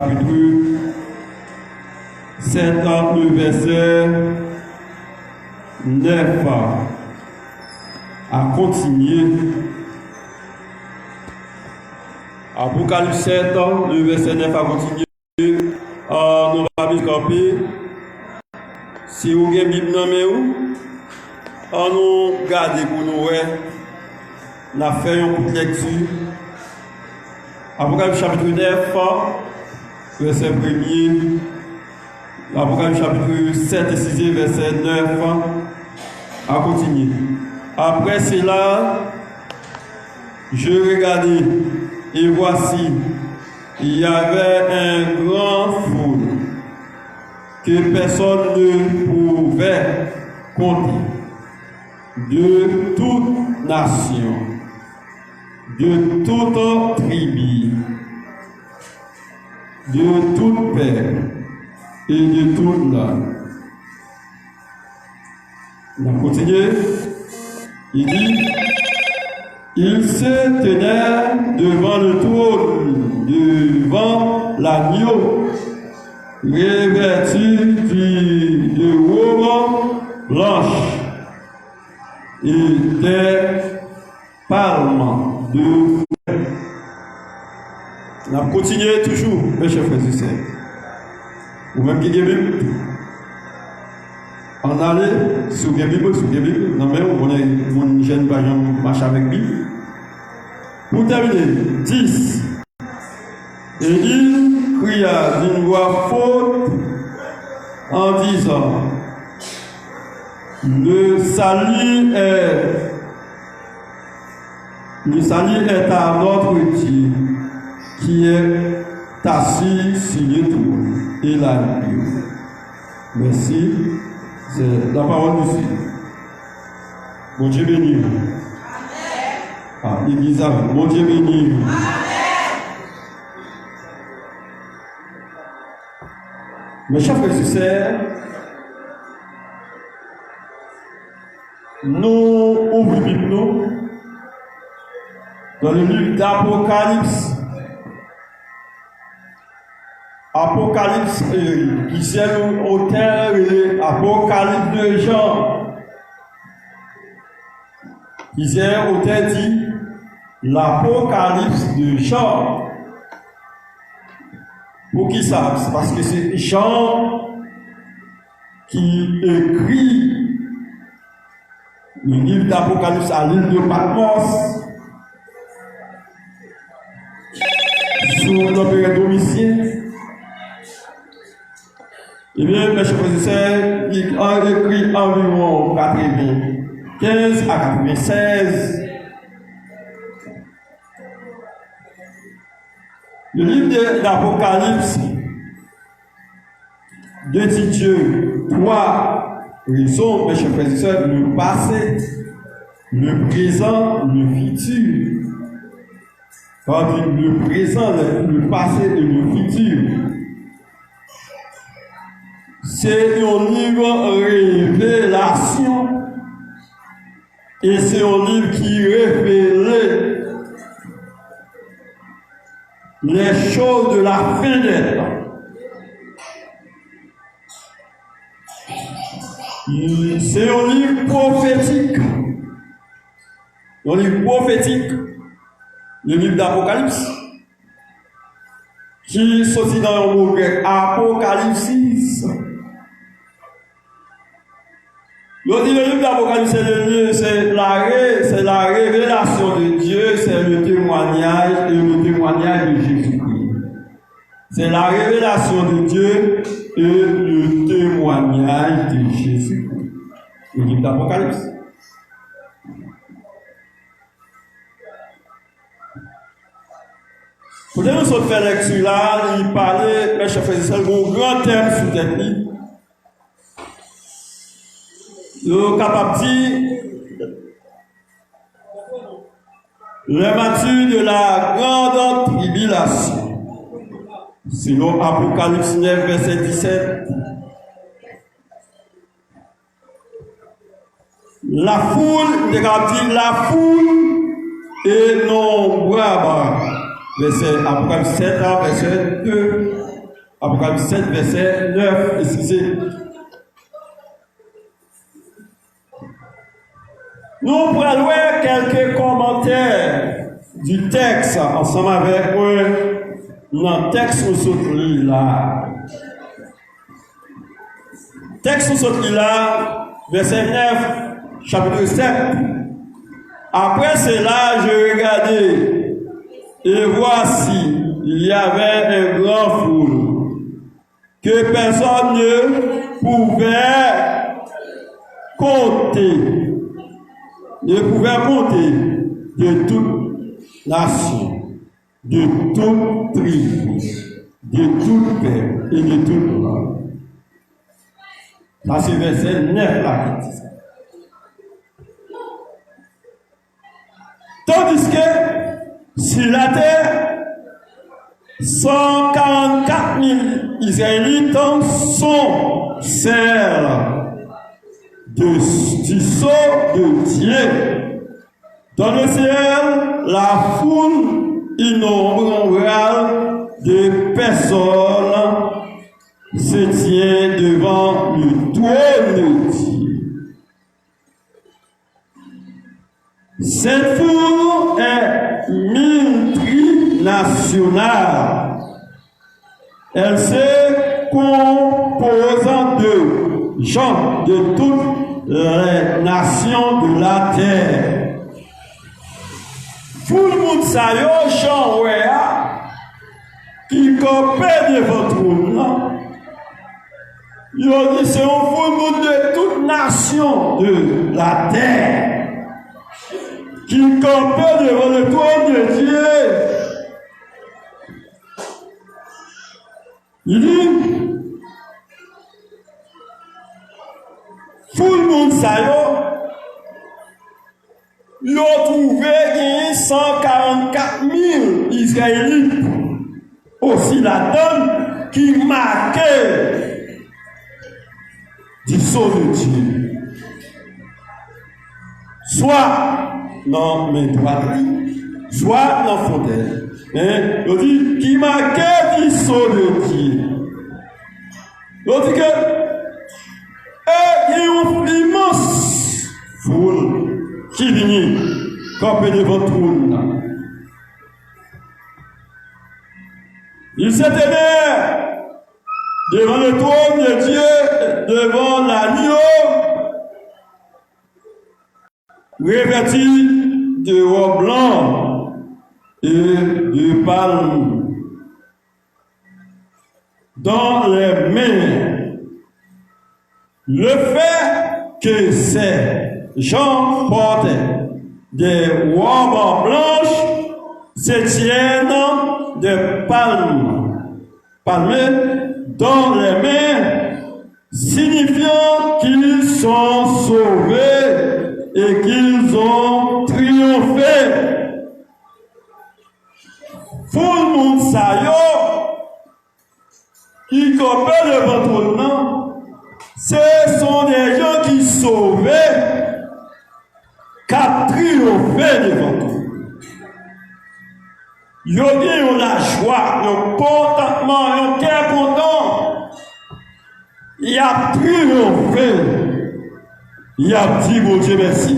chapitre 7, le verset 9 à continuer. Apocalypse 7, le verset 9 à continuer. Nous allons camper. Si vous avez une Bible dans nous garder pour nous, nous avons fait une petite lecture. Apocalypse chapitre 9, verset 1er. Apocalypse chapitre 7 et 6, verset 9 à continuer. Après cela, je regardais et voici, il y avait un grand foule que personne ne pouvait compter, de toute nation, de toute tribu, de tout père et de toute langue. On continue. Il dit, il se tenait devant le trône, devant l'agneau, revêtu de robes blanches et des palmes de feu. On a continué toujours, mes chers frères et sœurs. Ou même qui est Bible. On allait sur la Bible, non mais on est mon jeune bagnon marche avec Bible. Pour terminer, 10. Et il cria d'une voix forte en disant, le salut est à notre Dieu qui est assis sur le trône et l'agneau. Merci. C'est la parole du Seigneur. Mon Dieu béni. Ah, l'église a mon Dieu béni. Mes chers frères et sœurs, nous ouvrons Bible dans le livre d'Apocalypse. Apocalypse, qui c'est l'auteur de Apocalypse de Jean. Qui c'est l'auteur dit l'Apocalypse de Jean. Pour qui ça? C'est parce que c'est Jean qui écrit le livre d'Apocalypse à l'île de Patmos sous l'empereur Domitien. Eh bien, mes chers frères et sœurs, il a écrit environ 95 à 96. Le livre d'Apocalypse dit Dieu 3 raisons, mes chers frères et sœurs, le passé, le présent, le futur. Le présent, le passé et le futur. C'est un livre révélation et c'est un livre qui révèle les choses de la fin des temps. C'est un livre prophétique. Un livre prophétique, le livre d'Apocalypse, qui sortit dans le mot grec Apocalypsis. Le livre d'Apocalypse, c'est la révélation de Dieu, c'est le témoignage de Jésus-Christ. C'est la révélation de Dieu et le témoignage de Jésus-Christ. Le livre d'Apocalypse. Pour nous faire lecture là, il parlait, mes chers frères et sœurs, un grand thème sous technique. Le capable dit le matin de la grande tribulation. Selon Apocalypse 9, verset 17. La foule, la foule est nombreuse. Verset Apocalypse 7, verset 2. Apocalypse 7, verset 9, excusez. Nous prenons quelques commentaires du texte ensemble avec un texte où se là. Texte où se là, verset 9, chapitre 7. Après cela, je regardais, et voici, il y avait un grand foule, que personne ne pouvait compter. Ne pouvait compter de toute nation, de toute tribu, de tout peuple et de toute langue. Ça, c'est verset 9 là qui dit ça. Tandis que sur la terre, 144 000 Israélites sont celles du sceau de Dieu. Dans le ciel, la foule innombrable de personnes se tient devant le trône de Dieu. Cette foule est multinationale. Elle se compose de gens de toutes les nations de la terre. Tout le monde sait qui copie de votre trône. Il dit c'est un full monde de toutes nations de la terre qui campait devant le trône de Dieu. Il dit, tout le monde sait, ils ont trouvé 144 000 Israélites aussi la donne qui marquait du sceau de Dieu. Soit dans mes droiteries, soit dans fontaine. Il dit qui marquait du sceau de Dieu. Il dit que il y a une immense foule qui vient camper devant tout le monde. Il s'est tenu devant le trône de Dieu, devant l'agneau, revêtu de robes blancs et de palmes. Dans les mains, le fait que ces gens portent des robes blanches se tiennent de palmes dans les mains, signifiant qu'ils sont sauvés et qu'ils ont triomphé. Tout le monde sait qui copient de votre nom, ce sont des gens qui sont sauvés, qui ont triomphé devant vous. Ils ont la joie, ils ont contentement, ils ont cœur content. Il a triomphé. Il a dit, mon Dieu, merci.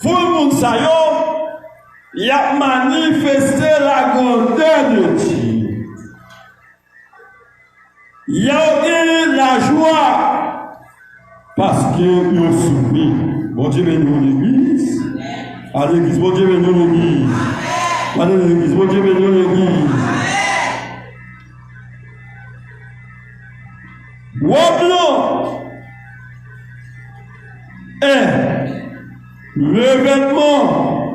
Tout le monde sait, il a manifesté la grandeur de Dieu. Il a eu la joie parce qu'ils ont soumis. Mon Dieu, bénis l'église. À l'église, mon Dieu, bénis l'église. À l'église, mon Dieu, bénis l'église. Woblo est le vêtement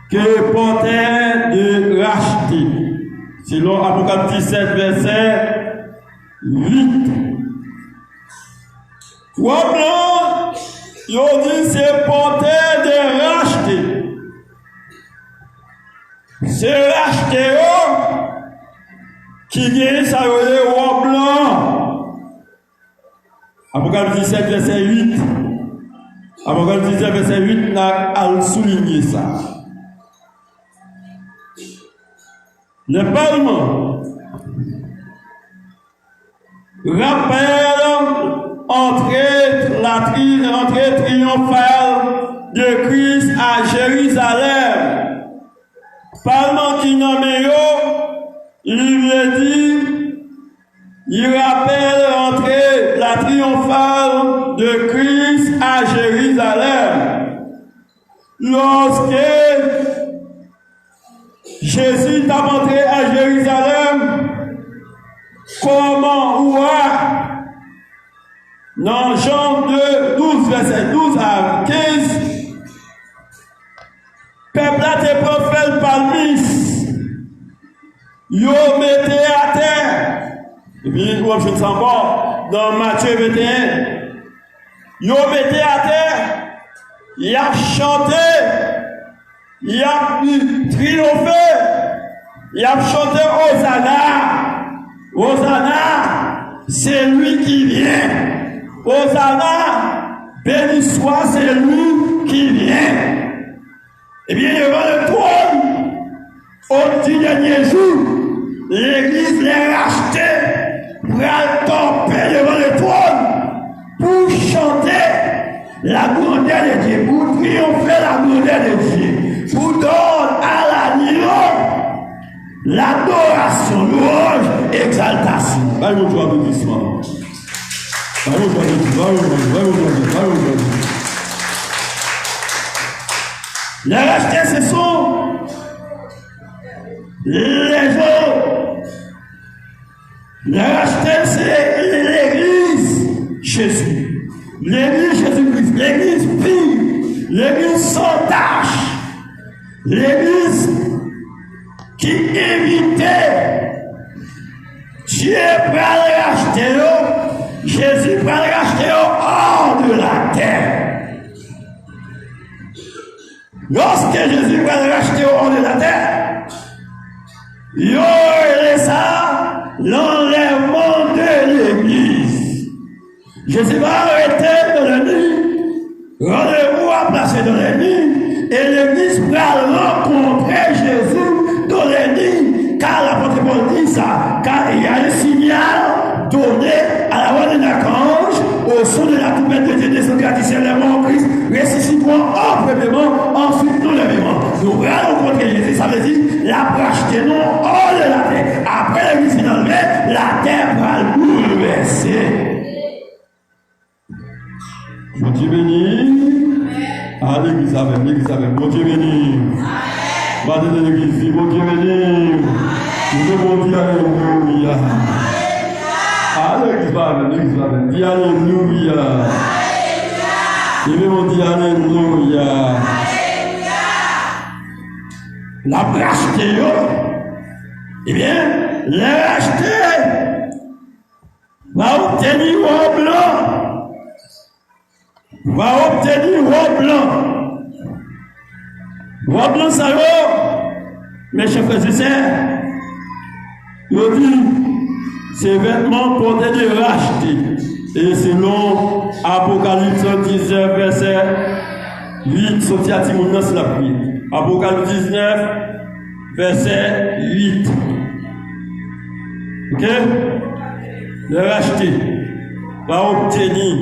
que portait de racheter. Selon Apocalypse 17, verset 8. Woblo, il dit c'est porter de racheter. C'est racheter qui gagne ça le roi blanc. Apocalypse 17, verset 8. Apocalypse 17, verset 8 a souligné ça. Le Parlement rappelle l'entrée triomphale de Christ à Jérusalem. Parlement qui nomme il veut dire, il rappelle la triomphale de Christ à Jérusalem. Lorsque Jésus est entré à Jérusalem, comment dans Jean 2, 12, verset 12 à 15, peuple a été prophète palmis, yo mettez à terre, et puis je ne sais encore, dans Matthieu 21, yo mettez à terre, il a chanté, il a triomphé, il a chanté Hosanna, Hosanna, c'est lui qui vient. Hosanna, béni soit, c'est lui qui vient. Eh bien, devant le trône, au dernier jour, l'Église les rachetait pour tomber devant le trône, pour chanter la grandeur de Dieu, pour triompher la grandeur de Dieu, pour donner à l'agneau l'adoration, louange, exaltation. Bible to have this one. Les rachetés, ce sont les gens. Les rachetés, c'est l'Église Jésus. L'Église Jésus-Christ. L'Église pure. L'Église sans tâche. L'Église qui évitait. Dieu va le racheter. Jésus va le racheter hors de la terre. Lorsque Jésus va le racheter hors de la terre, il y aura ça l'enlèvement de l'Église. Jésus va arrêter dans la nuit, rendez-vous à placer dans la nuit, et l'Église va rencontrer Jésus dans la nuit, car l'apôtre Paul dit ça, car il y a un signal donné à la voix d'un archange, au son de la trompette de Dieu descend traditionnellement en Christ, ressuscitons en premièrement, ensuite nous lèverons. Nous allons rencontrer Jésus, ça veut dire la racheter non hors de la terre. Après l'église est enlevée, la terre va le bouleverser. Mon Dieu béni. Ah, l'église avec, mon Dieu béni. Madame de l'église, mon Dieu béni. Nous devons dire alléluia. Ah, l'église va avec, dis alléluia. Nous devons dire alléluia. La racheter, eh bien, la racheter va obtenir au blanc. Va obtenir au blanc. Au blanc, ça va. Mes chers frères et sœurs, je dis, ces vêtements portés de racheter. Et selon Apocalypse 19, verset 8, sorti à Timon, c'est la prière. Apocalypse 19, verset 8. Ok? Le racheter va obtenir.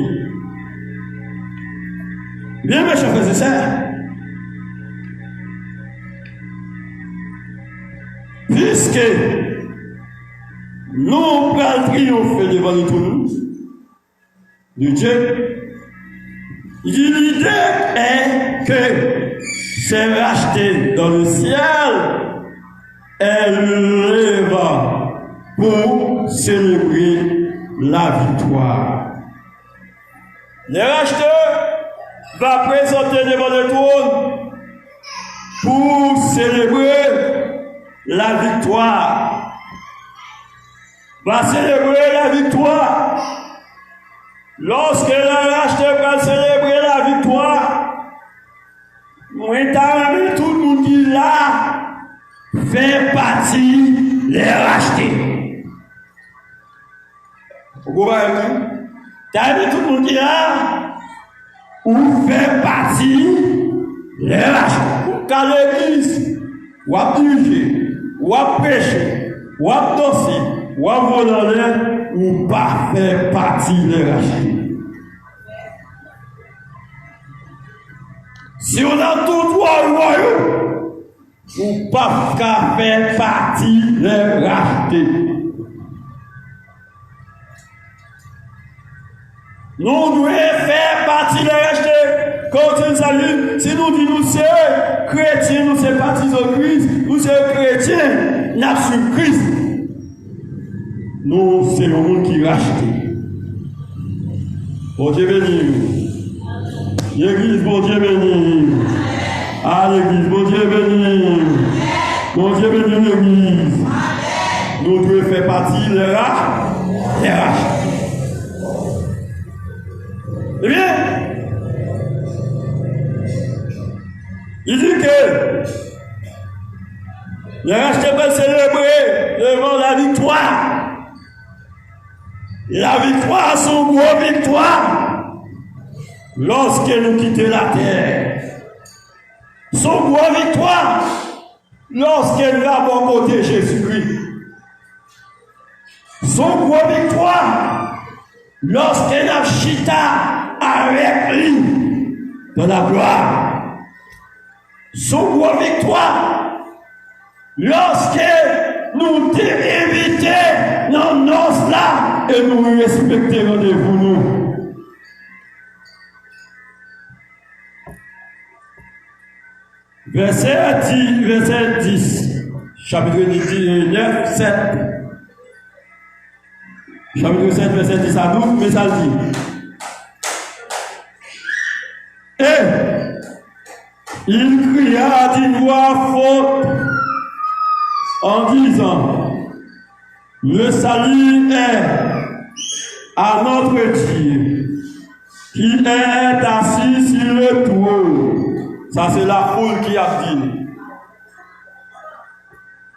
Bien, mes chers frères et sœurs, puisque nous allons triompher devant le trône de Dieu, l'idée est que c'est racheté dans le ciel, elle va pour célébrer la victoire. Les racheteurs va présenter devant le trône pour célébrer la victoire. Va célébrer la victoire. Lorsque le racheteur va célébrer la victoire, tout le monde qui là fait partie des rachetés. Vous comprenez? Tout le monde qui là ou fait partie des rachetés. Car l'église, ou a dirigé, ou ou à pécher, ou à danser, ou à voler, ou pas faire partie des rachetés. Si on a tout royaume, ou pas faire partie des rachetés. Nous devons faire partie des rachetés. Quand il s'agit, si nous disons nous sommes chrétiens, nous sommes partisans de Christ, nous sommes chrétiens, nous sommes Christ. Nous sommes le monde qui rachète. Bon Dieu béni. L'église, bon Dieu béni. Ah, l'église, bon Dieu béni. Bon Dieu béni l'église. Nous devons faire partie des rachetés. Eh bien, il dit que les rachetés peuvent célébrer devant la victoire. La victoire, son gros victoire, lorsque nous quittons la terre. Son gros victoire, lorsque nous avons côté Jésus-Christ. Son gros victoire, lorsque nous avons chita avec lui dans la gloire. Son gros victoire, lorsque nous t'invitons dans nos là et nous respectons rendez-vous nous. Verset 10, chapitre 9, 7. Chapitre 7, verset 10 à 12, mais ça dit. Et il cria d'une voix forte en disant, le salut est à notre Dieu qui est assis sur le trône. Ça c'est la foule qui a dit.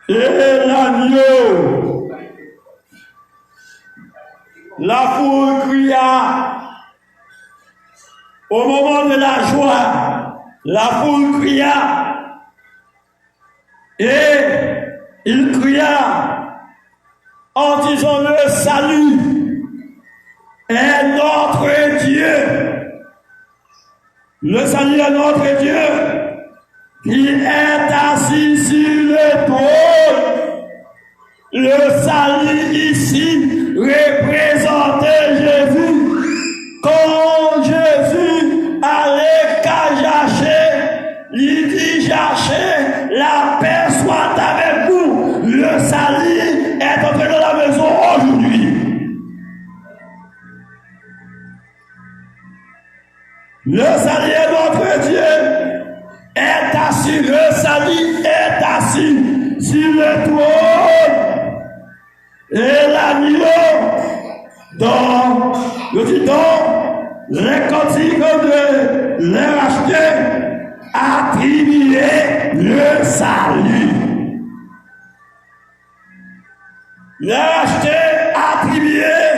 Et l'agneau, la foule cria. Au moment de la joie, la foule cria. Et il cria en disant le salut est notre Dieu. Le salut est notre Dieu qui est assis sur le trône. Le salut ici représentait Jésus. Quand Jésus allait cacher, il dit chercher, la paix soit avec vous. Le salut est entré dans la maison aujourd'hui. Le salut est notre Dieu, est assis, le salut est assis sur le trône. Et l'agneau, dans les cantiques de les rachetés, attribuer le salut. Les rachetés attribuer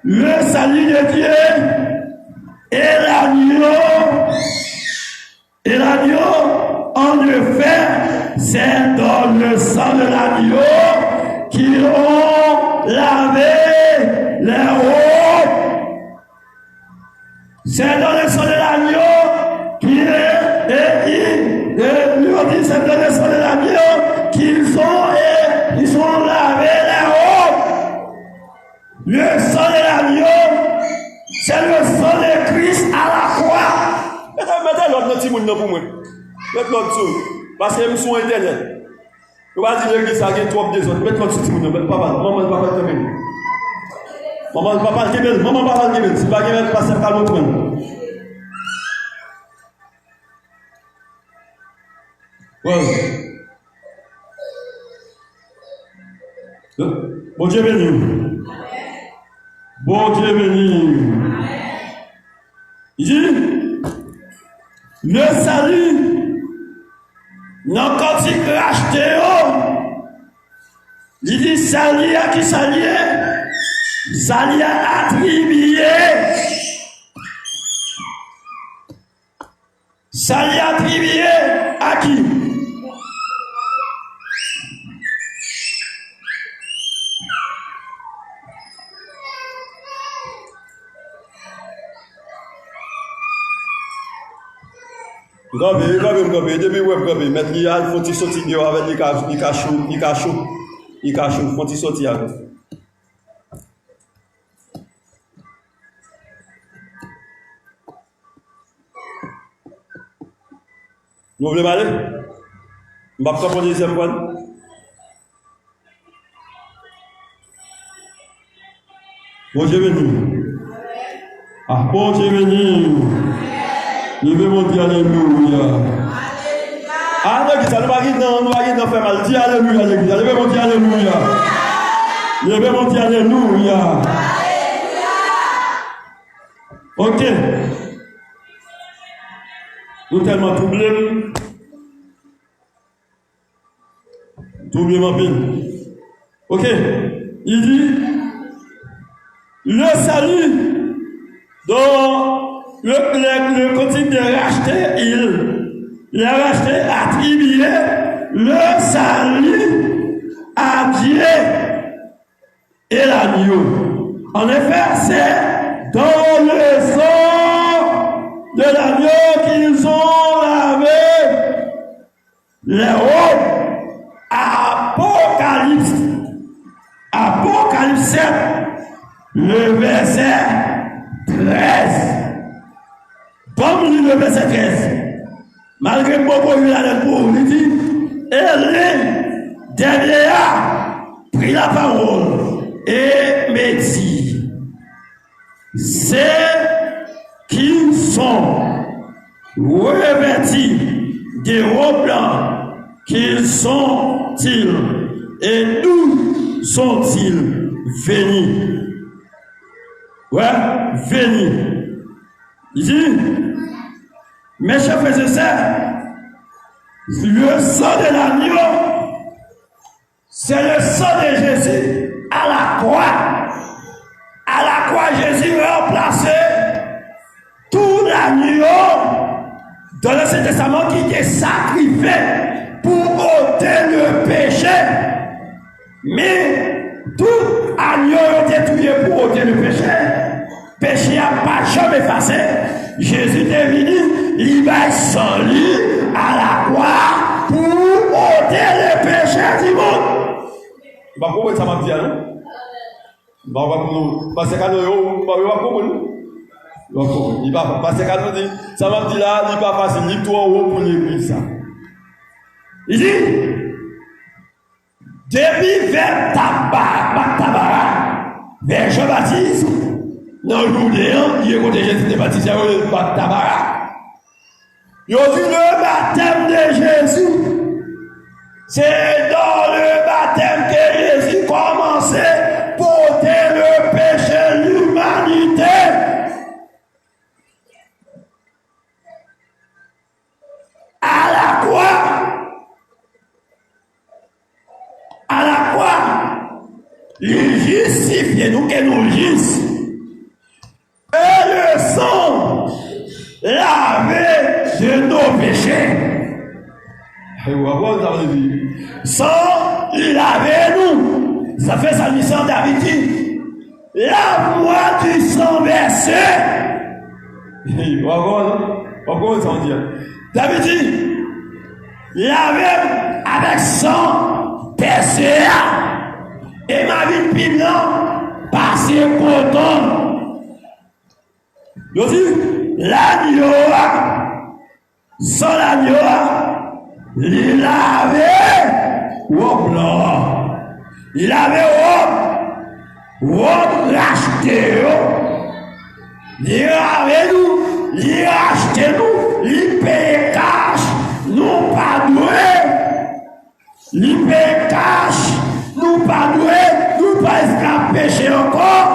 le salut de Dieu. Et l'agneau, en effet, c'est dans le sang de l'agneau qu'ils ont lavé les robes. C'est dans le sang de l'agneau qu'ils c'est dans le sang de l'agneau qu'ils ont lavé les robes. Le sang de l'agneau, c'est le sang de Christ à la croix. Mettez l'autre petit monde pour moi. Mettez l'autre chose. Parce que je suis sur Internet. Je ne vais pas dire que ça a trop de autres. Mettez l'autre petit monde. Papa, maman, papa, maman. Maman, papa, Kébel. Maman, papa, Kébel. Si pas Kébel, passe à l'autre. Ouais. Bon Dieu béni. Bon Dieu béni. Il dit, le salut, non quand il racheté, il dit salut à qui salut, salut attribué, salut attribué à qui? Depuis où mettre il faut sortir avec les cachou, faut sortir avec. Vous voulez aller? Je vais prendre le deuxième point. Bon Dieu béni. Ah, bon Dieu béni. Je vais monter alléluia. Ah, non, ça ne va pas faire mal. Dis alléluia, l'église. Je vais monter alléluia. Je vais monter alléluia. Ok. Nous tellement troublés. Troublés ma peine. Ok. Il dit, le salut dont le continue de racheter, il a racheté, attribué le salut à Dieu et l'agneau. En effet, c'est dans le sang de l'agneau qu'ils ont lavé les robes. Apocalypse 7, le verset 13. Comme le verset 13, malgré beaucoup il a pour il dit, et les vieillards prit la parole et me dit, c'est qui sont revêtis des robes blancs, qu'ils sont-ils et d'où sont-ils venus? Ouais, venus. Il dit, mes chers frères et sœurs, le sang de l'agneau, c'est le sang de Jésus à la croix. À la croix, Jésus a remplacé tout l'agneau dans l'Ancien Testament qui était sacrifié pour ôter le péché. Mais tout agneau était tué pour ôter le péché. Péché n'a pas jamais effacé. Jésus est venu, il va sans lui à la croix pour ôter le péché du monde. Bah, pourquoi ça m'a dit, non? Bah, parce que il va parce que dit, ça m'a dit là, il va passer l'histoire en haut pour l'église. Il dit, depuis vers Tabara, vers Jean-Baptiste, dans le Judéen, il est côté Jésus de baptisé par Tabara. Il a dit le baptême de Jésus. C'est dans le baptême que Jésus commençait à porter le péché de l'humanité. À la croix, il justifie nous que nous justifions. Et le sang lavé de nos péchés. Sans laver nous. Ça fait sa mission David dit. Lave-moi du sang versé. David dit. Lavez avec sang versé. Et ma vie de piment passé content. Il dit. L'agneau. Sans l'agneau. Il avait blanc. Il avait racheté. Il avait nous, il racheté nous, il paye cash, nous pas doué. Il paye cash, nous pas doué, nous pas esclaves péché encore.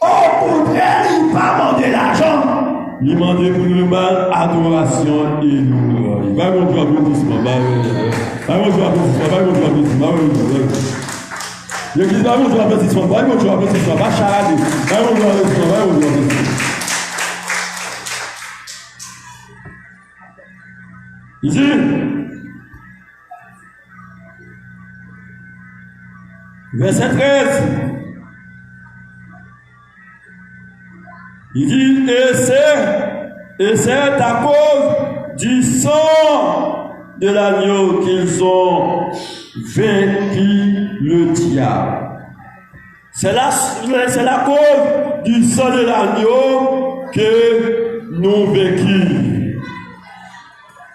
Au contraire, il pas demandé l'argent. Il m'a demandé pour nous mal adoration et louange. Il va mon applaudissement. Va mon applaudissement. Va mon applaudissement. L'église va mon applaudissement. Va mon applaudissement. Va charader. Va mon applaudissement. Va mon applaudissement. Ici. Verset 13. Il dit, et c'est à cause du sang de l'agneau qu'ils ont vaincu le diable. C'est la cause du sang de l'agneau que nous vécûmes.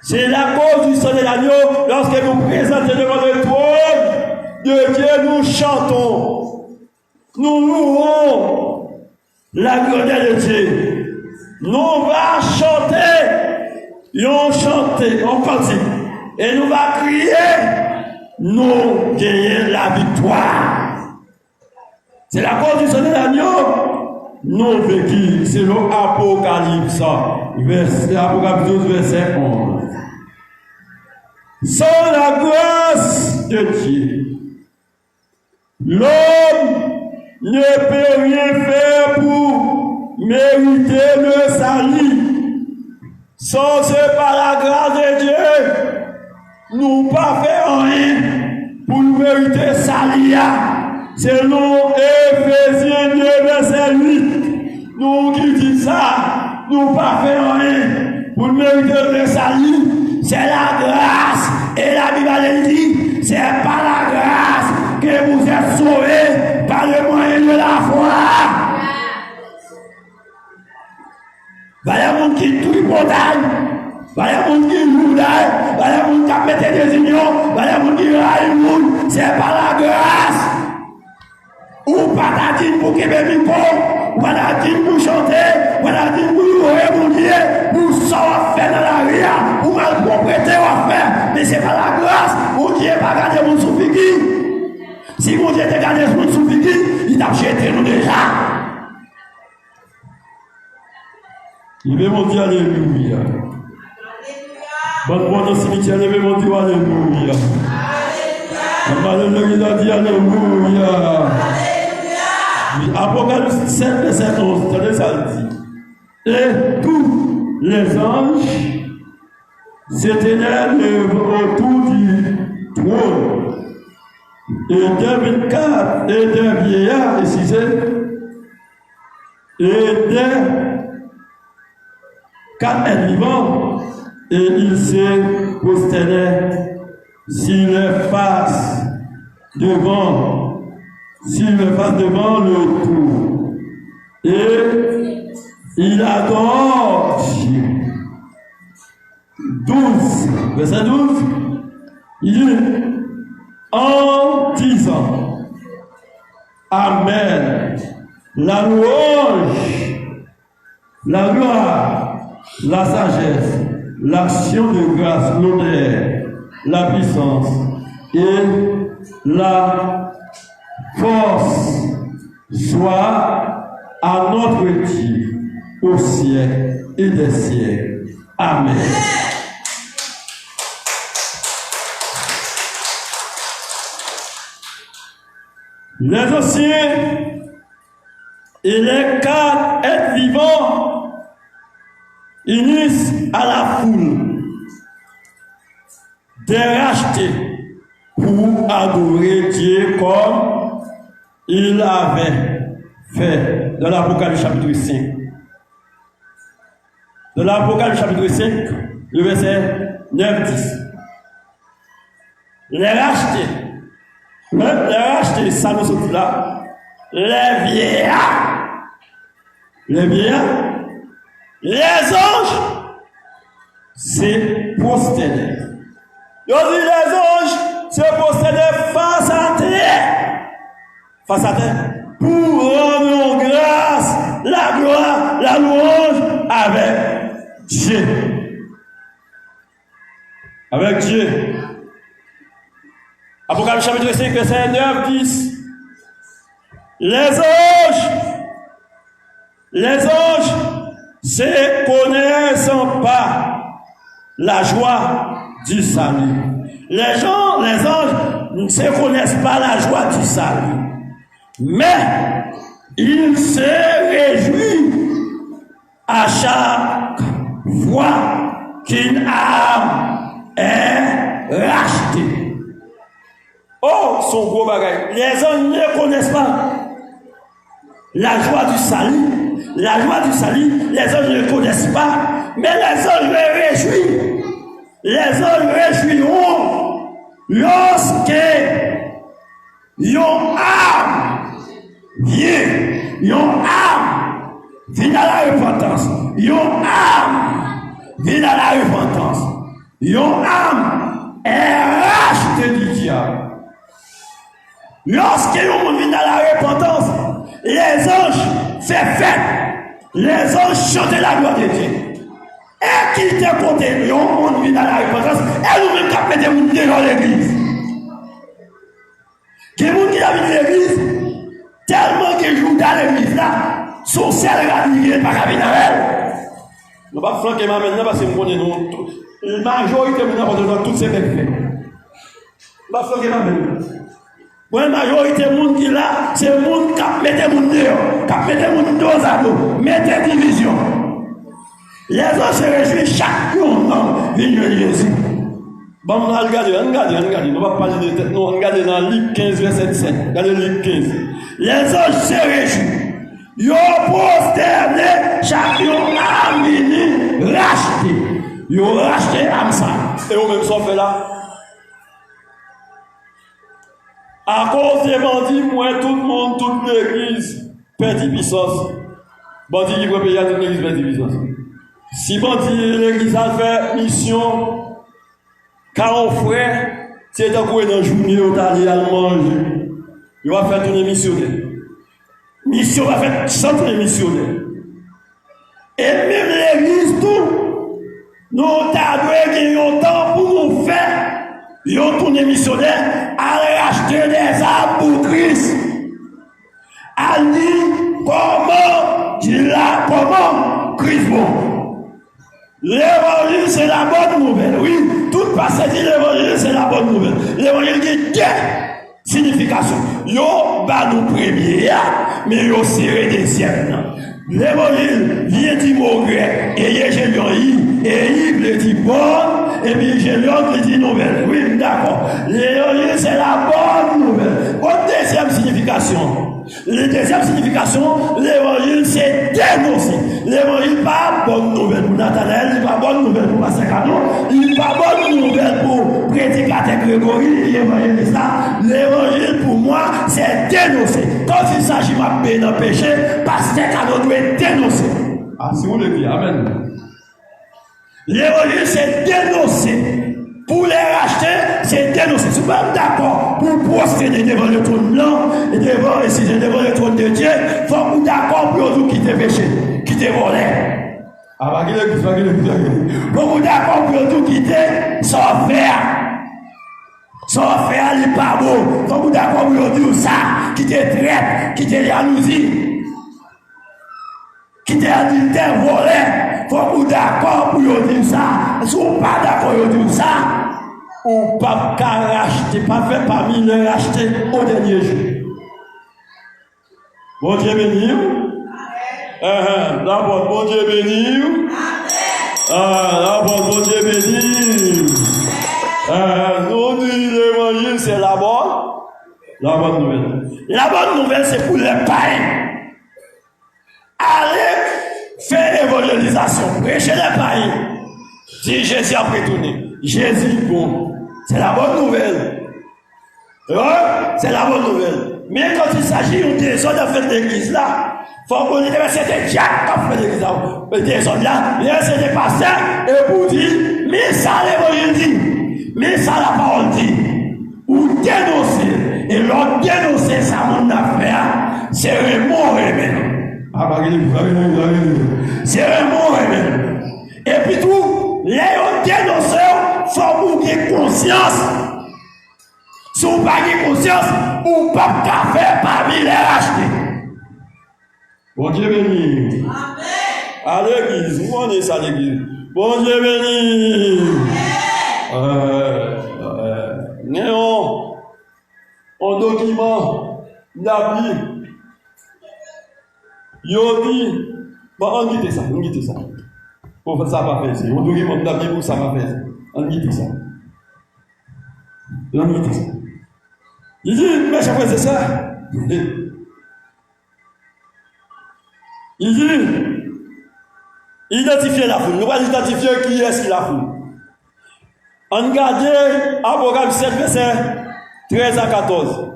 C'est la cause du sang de l'agneau lorsque nous présentons devant le trône de Dieu, nous chantons, nous louons la grandeur de Dieu. Nous allons chanter, on continue, et nous allons crier, nous gagnons la victoire. C'est la cause du sang de l'agneau. Nous vécu, c'est l'Apocalypse, Apocalypse 12, verset 11. Sans la grâce de Dieu, l'homme ne peut rien faire pour mériter le salut. Sans c'est par la grâce de Dieu, nous ne pas faire rien pour mériter le salut. Selon Éphésiens 2, verset 8, nous qui disons ça, nous ne pas faire rien pour mériter le salut. C'est la grâce. Et la Bible dit, c'est par la grâce que vous êtes sauvés par le moyen de la foi. Il y a des gens qui tuent montagne, il y a des gens qui jouent d'ail, il y a des gens qui mettent des unions, il y a des gens qui raillent le monde. C'est par la grâce. Ou pas d'adine pour qu'il me micro, ou pas d'adine pour chanter, ou pas d'adine pour louer mon Dieu, pour s'en faire dans la rue, ou mal propriété à faire. Mais c'est pas la grâce, mon Dieu pas garder mon soufiki. Si mon Dieu t'a gardé mon soufiki, il t'a jeté nous déjà. Il veut mon Dieu, alléluia. Bonne bonne au cimetière, il veut mon Dieu, alléluia. Alléluia, il a dit alléluia. Apocalypse 7, verset 11, tenez ça le dit. Et tous les anges s'éteignaient autour du trône. Et des 24 et des vieillards, et des 4 êtres vivants, et ils se prosternaient sur les faces devant le trône. Et il adore Dieu. 12, verset 12, il dit, en disant, Amen, la louange, la gloire, la sagesse, l'action de grâce, l'honneur, la puissance et la force soit à notre Dieu au siècle et des siècles. Amen. Les anciens et les 4 êtres vivants unissent à la foule des rachetés pour adorer Dieu comme il avait fait dans l'Apocalypse chapitre 5. Dans l'Apocalypse chapitre 5, le verset 9-10. Les rachetés, ça nous sortit là. Les vieillards, les anges, c'est prosterner. Ils ont dit les anges, c'est prosterner face à terre, pour rendre grâce, la gloire, la louange avec Dieu. Avec Dieu. Apocalypse chapitre 5, verset 9, 10. Les anges, se connaissant pas la joie du salut. Les anges ne se connaissent pas la joie du salut. Mais ils se réjouissent à chaque fois qu'une âme est rachetée. Oh, son gros bagage. Les anges ne connaissent pas la joie du salut. La joie du salut, les anges ne connaissent pas, mais les anges se réjouissent Les anges réjouiront lorsque une âme vient à la repentance. Une âme vient à la repentance. Une âme est rachetée du diable. Lorsque le monde vient à la repentance, les anges font fête. Les anges chantent la gloire de Dieu. Et qui te compte, le monde vient à la repentance, et nous-mêmes qui mettons des gens dans l'église. Qui est qui a vu l'église, tellement qu'ils jouent dans l'église là, son ciel radicé par la vie d'elle. Nous ne pouvons pas flanquer maintenant parce que nous connaissons la majorité de tous ces mecs. Nous ne pouvons pas flanquer maintenant. La majorité des gens qui là, c'est le monde qui met des gens dehors, qui met des gens dos à dos, met des divisions. Les gens se réjouissent chaque jour, non, vigne Jésus. Bon, on va regarder, on va parler de tête, on va regarder dans Luc 15, verset 17. Regardez Luc 15. Les anges se réjouissent. Ils ont prosterné, chacun a venu racheter. Ils ont racheté Amsa. Et eux-mêmes sont faits là. À cause des bandits, moi, tout le monde, toute l'église, perdit puissance. Bandit qui peut payer à toute l'église, perdit puissance. Si bandit, l'église a fait mission, car on frère, c'est un coup dans la journée, on va aller à manger. Il va faire tourner missionnaire. Mission va faire centre missionnaire. Et même l'église, tout, nous avons gagné un temps pour nous faire. Ils ont tourné missionnaire à racheter des arbres pour Christ. À dire comment Christ bon. L'évangile, c'est la bonne nouvelle. Oui, tout passé dit l'évangile, c'est la bonne nouvelle. L'évangile dit deux significations. Yo, bah nous premier, mais yo serré deuxième. L'évangile vient du mot grec, et j'ai lu et il veut dire bonne, et puis j'ai lu il dit nouvelle. Oui, d'accord. L'évangile, c'est la bonne nouvelle. Bonne deuxième signification. La deuxième signification, l'évangile, c'est dénoncer. L'évangile, pas bonne nouvelle pour Nathanaël, il n'est pas bonne nouvelle pour Pascal, il n'est pas bonne nouvelle pour prédicateur Grégory, l'évangile, ça. L'évangile, pour moi, c'est dénoncer. Quand il s'agit de paix dans le péché, pasteur Cadeau doit dénoncer. Ah, si vous le dites, amen. L'évangile, c'est dénoncer. Pour les racheter, c'est dénoncer. Si vous êtes d'accord pour prosterner devant le trône blanc et devant le trône de Dieu, il faut que vous d'accord pour vous quitter péché, quitter voler. Ah, bah, qu'il est, Pour vous d'accord pour vous quitter sans faire. Sans faire, il n'est pas beau. Il faut que vous d'accord pour vous dire ça, quitter traite, quitter jalousie, quitter adultère, voler. Il faut que vous d'accord pour vous dire ça. Si vous n'êtes pas d'accord pour vous dire ça, ou pas qu'à racheter, pas fait parmi les racheter au dernier jour. Bon Dieu béni. D'abord, bon Dieu béni. D'abord, bon Dieu béni. Nous disons l'évangile, c'est la bonne nouvelle. La bonne nouvelle, c'est pour les païens. Allez faire évangélisation, prêcher les païens. Si Jésus a retourné, Jésus bon. C'est la bonne nouvelle. C'est la bonne nouvelle. Mais quand il s'agit de désordre de faire l'église là, il faut qu'on dise que c'était Dieu qui a fait l'église là. Le désordre là, c'était passé et pour dire, mais ça l'évangile dit, mais ça la parole dit. Ou dénoncer. Et l'on dénoncer ça, mon affaire, c'est vraiment même. Ah, bah, c'est vraiment même. Et puis tout, les dénonceurs, il faut vous bien conscience. Si vous n'avez pas conscience, vous ne pouvez pas faire parmi les racheter. Bon Dieu béni. À l'église, où on est ça l'église? Bon Dieu béni. Néon, en document, la Bible, yo dit, bon, on quitte ça. Pour faire ça, pas faire ça. On document de la Bible, ça va faire. On quitte ça. Il dit, mais chaque fois c'est ça. Il dit, identifier la foule. Nous allons identifier qui est-ce qui la foule. On regarde Apocalypse 7, verset 13 à 14.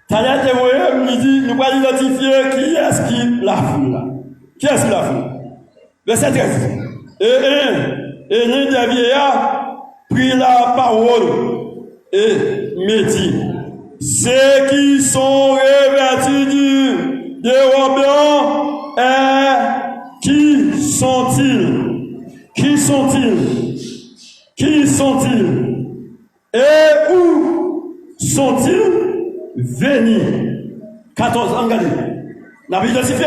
T'as témoigné, nous dit, nous allons identifier qui est-ce qui la foule là. Qui est-ce qui la foule? Verset 13. Et l'un des vieillards prit la parole et me dit, ceux qui sont revêtus de robes blancs, qui sont-ils? Qui sont-ils? Qui sont-ils? Et où sont-ils venus? 14, regardez. La Bible identifiée.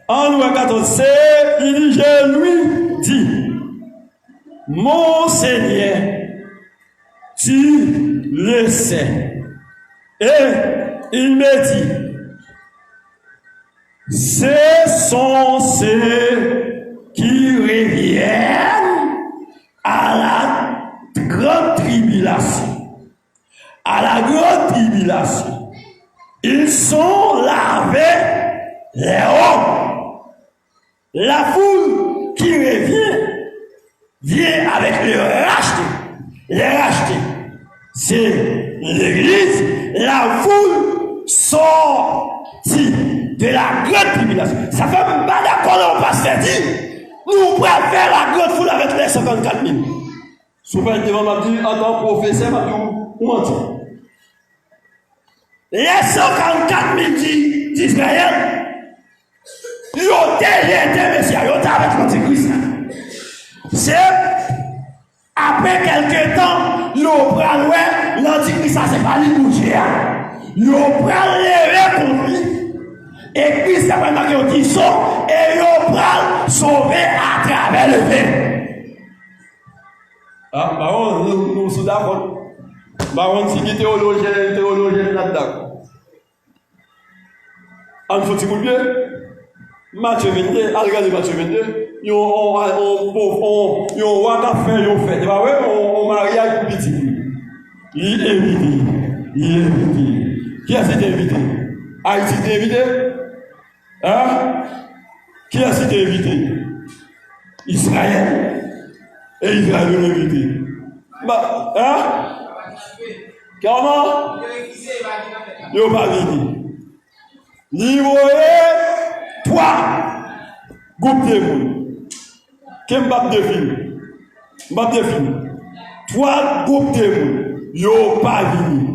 En nous 14, c'est, je lui dis, mon Seigneur, tu le sais. Et il me dit, ce sont ceux qui reviennent à la grande tribulation. À la grande tribulation. Ils sont lavés les hommes. La foule qui revient vient avec le racheté. Les rachetés, c'est l'église. La foule sortit de la grande tribulation. Ça fait pas d'accord, on passe dit. Nous pouvons faire la grande foule avec les 54 000. Souvent, devant m'a dit, en tant que professeur, m'a dit, où mentir. Les 54 000 d'Israël, ils ont déjà été, messieurs, ils ont été avec l'Antichrist. C'est après quelques temps, ils ont pris l'Antichrist, ça c'est pas lui bouger. Ils ont pris les contre lui. Et Christ a pas marqué au tisson, et ils ont pris sauver à travers le vin. Ah, baron, nous sommes d'accord. Baron, si tu théologien là-dedans. On faut petit coup de pied. Matthieu 22, regardez Matthieu 22. On va faire, on fait. On mariage pour petit. Il est invité. Qui a été invité? Haïti est invité? Hein? Qui a été invité? Israël. Et Israël est invité. Bah, hein? Comment? Il n'y a pas venu. Niveau 3 groupes de monde. Qui m'bat de film? M'bat de film. 3 groupes de monde. Ils n'ont pas venu.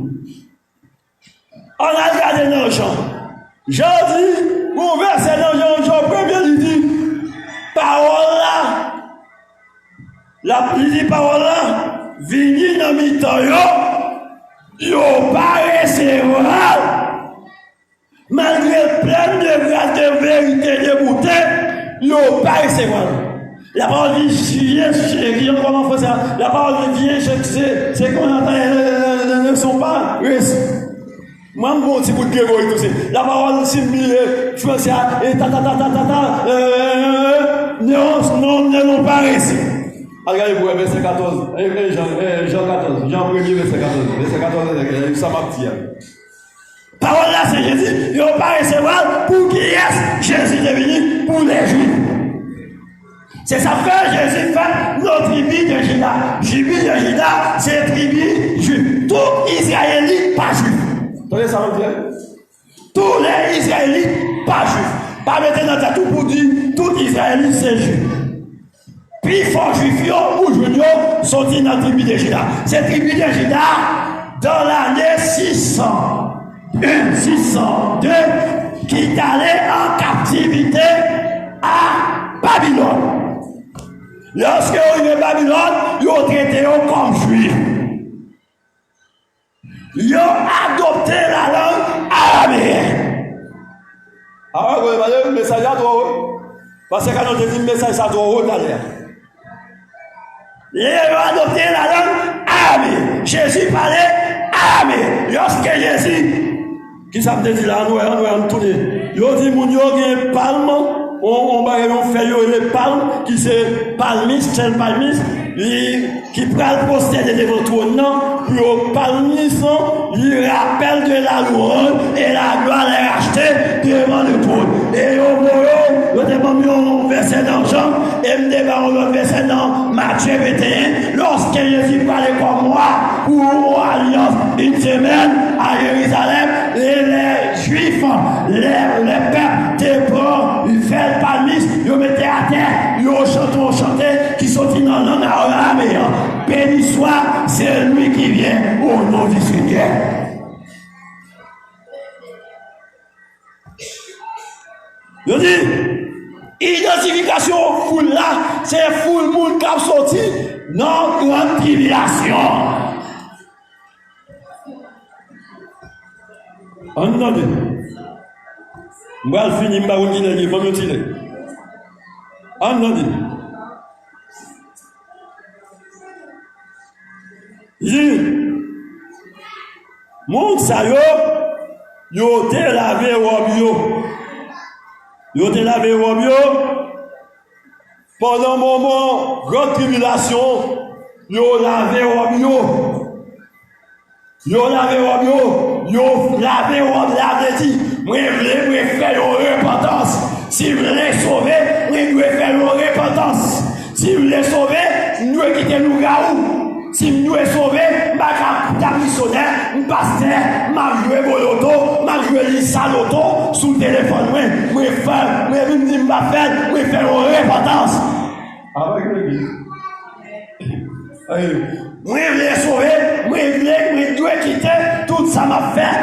On a regardé dans le champ. J'ai dit, mon verset dans le champ, premier, il dit, parole là, il dit parole là, vini dans le temps, yo pas recevoir. Malgré plein de grâce, de vérité, de beauté, yo pas recevoir. La parole dit, viens chérie, comment faire ça? La parole dit, viens chérie, c'est qu'on entend, ne sont pas reçus. Moi, mon petit coup de Grégory, tout ça. La parole, c'est mieux, français, et non, pas reçus. Regardez-vous, verset 14, Jean 14, Jean 1er, verset 14, verset 14, ça m'a dit. Parole là, c'est Jésus, ils n'ont pas recevoir pour qui est Jésus est venu pour les Juifs. C'est ça que Jésus fait nos tribus de Juda. Tribus de Juda, c'est tribus juives. Tout Israélite, pas juif. Vous voyez ça, veut dire? Tous les Israélites, pas juifs. Pas mettre dans ta tout pour dire, tout Israélite, c'est juif. Puis, fort juifs ou juifs sont dans la tribu de Juda. Cette tribu de Juda, dans l'année 602, qui est allé en captivité à Babylone. Lorsque ils arrivent à Babylone, ils ont traité comme juifs. Ils ont adopté la langue araméenne. Ah oui, le message à toi. Parce que quand on te dit le message à toi, d'ailleurs. Ils ont adopté la langue araméenne. Jésus parlait araméen. Lorsque Jésus, qui ça me dit là, on tourne. Ils ont dit, mon yo, il y a un palme. On fait les palmes, qui se palmiste, c'est le palmiste, qui prend le poster devant tout puis au palmiste, il rappelle de la louange et la gloire est rachetée devant le trône. Et au bout, le démon verset verset dans Jean, et me débarre l'autre verset dans Matthieu 21, lorsque Jésus parlait comme moi, pour alliance une semaine à Jérusalem, et les Juifs, les peuples, des pauvres, ils font le palmis, ils mettaient à terre, ils chantaient, qui sont dans l'an araméen. Béni soit, c'est lui qui vient au nom du Seigneur. Je dis, identification foule là, c'est foule monde qui a sorti dans grande tribulation. Entendez? Je vais finir, je vais vous dire, je vais vous dire. Entendez? Il dit, monde ça yo te lavé robe yo te lavé robe pendant un moment grande tribulation yo lavé robe yo lavé robe la dit moi vle faire une repentance si vous voulez sauver moi dois faire une repentance si vous voulez sauver nous quitter nous gaou. Si nous sommes sauvés, je suis missionnaire, je suis pasteur, je joue au loto, je joue l'issa loto, sous le téléphone, je vais faire, je vais faire une repentance. Avec l'église. Je vais sauver, je dois quitter tout ça m'a fait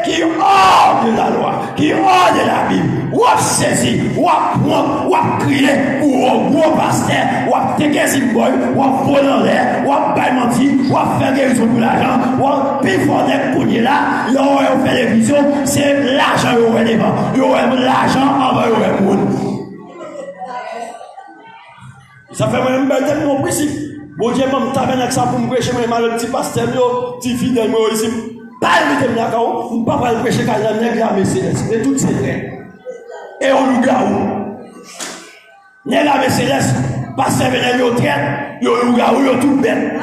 qui est hors de la loi, qui est hors de la Bible. Ou à saisir, ou à prendre, ou à crier, ou à gros pasteur, ou à tequer boy, ou à voler en l'air, ou à bailler mentir, ou à faire guérison pour l'argent, ou à pifonder pour là, il y a fait des visions, c'est l'argent qui est devant. Il y a l'argent avant le monde. Ça fait même bête mon principe. Bon Dieu, je t'amène avec ça pour me prêcher, mais le petit pasteur, petit fidèle, moi ici, pas inviter d'accord, je ne peux pas prêcher quand il y a la Mercedes, c'est tout c'est vrai. Et on nous gagne. N'est la Mercedes, pasteur venait yo traite, yo nous gagne, yo tout bête.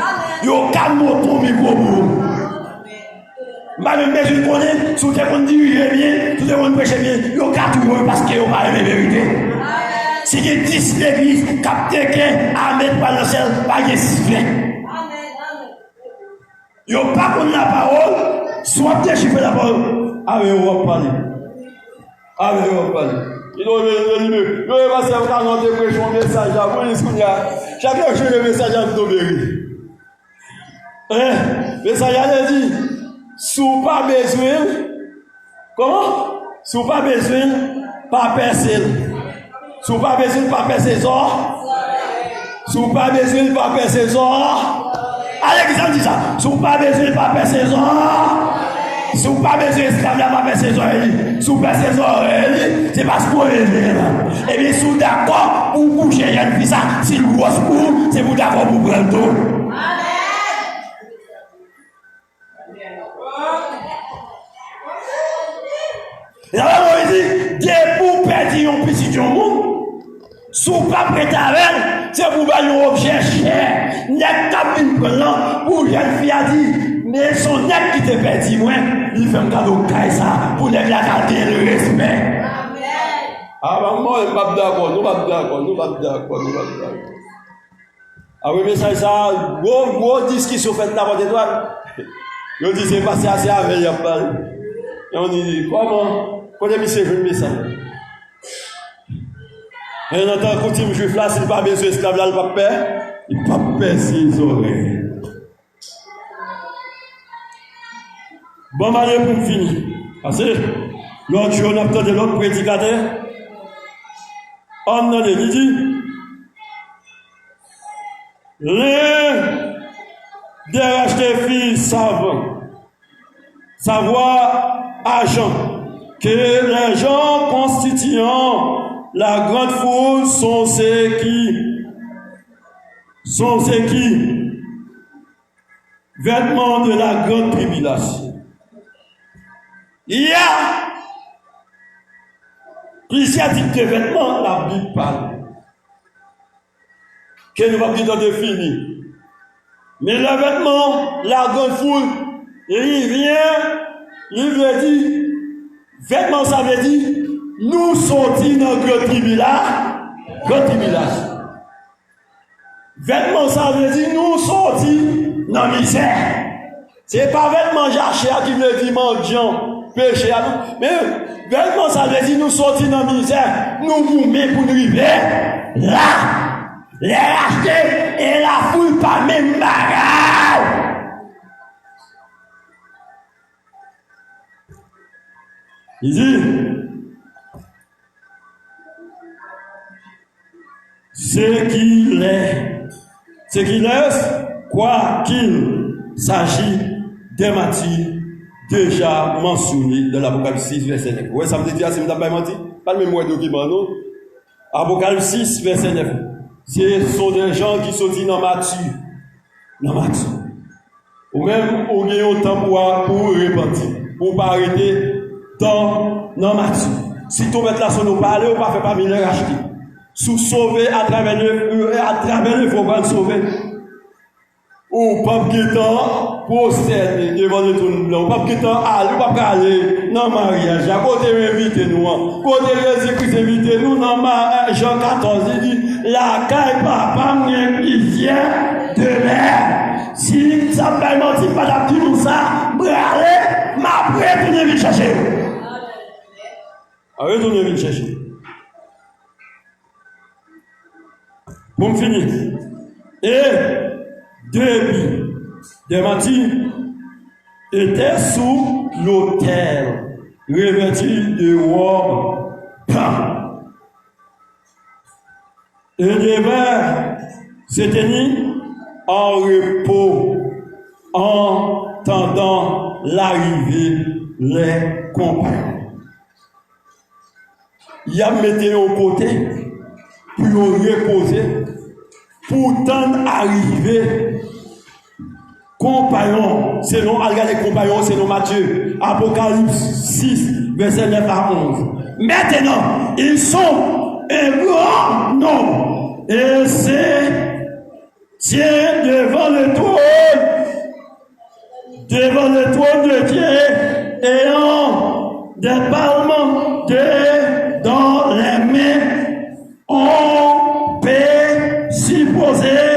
Yo calme ton micro pour. Ma même besoin de connaître, si tu es diriger bien, si tu es prêcher bien, yo quatre parce que yo pas la vérité. Si tu 10 l'église, capté qu'un à mettre par le ciel, pas de sifflet. Yo pas qu'on la parole, soit déchiffrer la parole. Ah oui, on va parler. Ah oui, on va parler. Il doit venir. Il va passer par notre prêcher un message à vous, les souvenirs. Chacun fait le message à vous, le message a dit, si vous pas besoin, comment? Si vous pas besoin, pas percer. Si vous pas besoin, pas percer ça. Si vous pas besoin, pas percer ça. Alexandre dit ça. Si vous pas besoin, pas percer ça. Si vous pas besoin d'esclaves, pas percer ça. Si vous percez ça, c'est parce que vous est. Et bien, si vous d'accord pour coucher, il y a une ça. Si le gros pour, c'est vous d'accord pour prendre tout. Et là, on dit, Dieu pour perdre un petit du monde. Si vous pas prêt à elle, c'est pour avoir un objet cher. N'est pas une prendre pour une jeune fille a dit, mais son nec qui te perdu, moi, il fait un cadeau de ça pour ne pas garder le respect. Ah, ben, moi, je ne suis pas d'accord, nous ne sommes pas d'accord. Ah oui, mais ça, gros discussion faite là-bas des doigts. Je dis, c'est passé assez avec, il y a pas. Et on dit, comment? Quand monsieur veut le message. Et dans tant coutume juif là, s'il n'a pas besoin d'esclave là, il n'a pas peur. Il n'a pas peur ses oreilles. Bon, allez pour finir. Parce que l'autre jour, on a entendu l'autre prédicateur. On a dit, les DRH des filles savent, savoir agent, que les gens constituant la grande foule sont ceux qui vêtements de la grande tribulation. Il y a plusieurs types de vêtements, la Bible parle. Que nous va dire définir. Mais le vêtement, la grande foule, il veut dire, vêtement ça veut dire, nous sortis dans le grande tribulation, grande tribulation. Vêtements, ça veut dire nous sortis dans la misère. C'est pas vêtements jaché qui veut dire mendiant, péché à nous. Mais vêtements, ça veut dire nous sortis dans la misère, nous moumer pour nous arriver là, les racheter et la foule pas même bagarre. Il dit, ce qu'il laisse, quoi qu'il s'agit des matières déjà mentionnées dans l'Apocalypse 6, verset 9. Ouais, ça me dit, c'est pas menti, pas le même mot document, non? Apocalypse 6, verset 9. Ce sont des gens qui sont dit dans Matthieu. Ou même, on a autant pour repentir, pour pas arrêter dans Matthieu. Si tu mets là sur nos parler, on va faire pas mille racheter. Sous sauver à travers le faut pas sauver. Ou pas que temps procède devant le trône blanc. Ou pas que temps aller dans le mariage. À côté invité nous. Côté Jésus-Christ invité nous dans Jean 14. Il dit, la caille papa m'y vient de l'air. Si ça me permet de pas d'appuyer tout ça, brûler, ma prête pour venir chercher. Arrête de venir chercher. Pour me finir. Et deux des mâtis étaient sous l'autel, revêtus de robes blanches. Et devaient se tenir en repos, en attendant l'arrivée les compagnons. Il y a mis au côté pour reposer, pour tant arriver. Compagnons, selon regardez compagnons, selon Matthieu, Apocalypse 6, verset 9 à 11. Maintenant, ils sont un grand nombre et c'est tient devant le trône de Dieu, ayant des palmes dans les mains. On peut supposer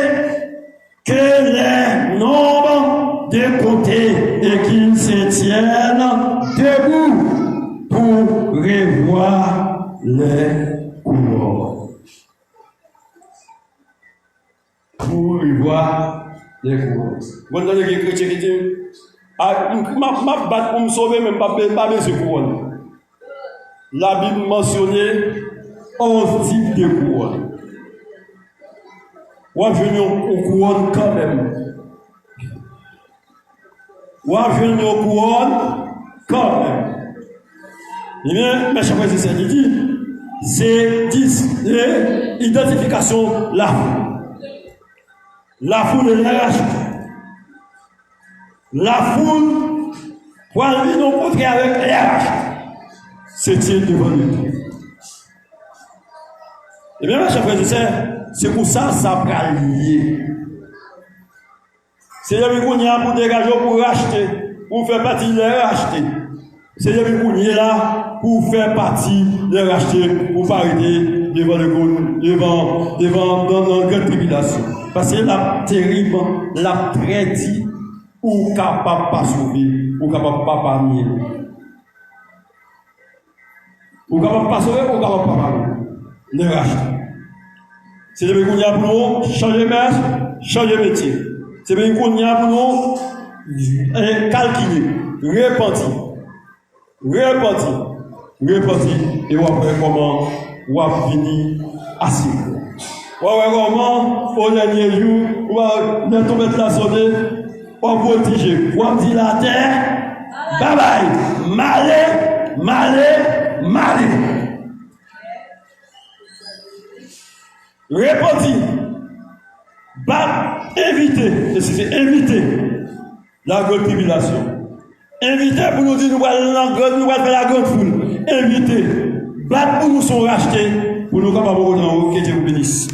que les nombres de côté et qu'ils se tiennent debout pour revoir les couronnes. Pour revoir les couronnes. Vous entendez les chrétiens qui disent, ma batte pour me sauver, même pas mes couronnes. La Bible mentionnait 11 types de couronnes. Ou à venir au couronne quand même. Ou à venir au couronne quand même. Eh bien, mes chers frères et sœurs, il dit, c'est l'identification la foule. La foule est l'arrache. La foule, pour aller nous rencontrer avec l'arrache, c'est devant nous. Eh bien, mes chers frères et sœurs, c'est pour ça ça va lier. C'est depuis qu'on y a pour dégager, pour racheter, pour faire partie de racheter. C'est depuis qu'on y est là pour faire partie de racheter, pour pas arrêter devant dans la grande tribulation. Parce que la terrible, la prédit, ou capable pas sauver, ou capable pas parmi. Ou capable pas sauver, ou capable pas parmi. Le racheter. C'est depuis qu'on y a pour nous changer mèche, changer métier. C'est depuis qu'on y a pour nous calculer, repentir. Et on va comment on va finir assis. On va comment au dernier jour, on va tomber de la sonner, on va protéger, on va dire la terre, bye bye, malé. Repentir, inviter la grande tribulation. Inviter pour nous dire nous allons faire la grande foule. Inviter, battre pour nous sont rachetés, pour nous capables de que Dieu vous bénisse.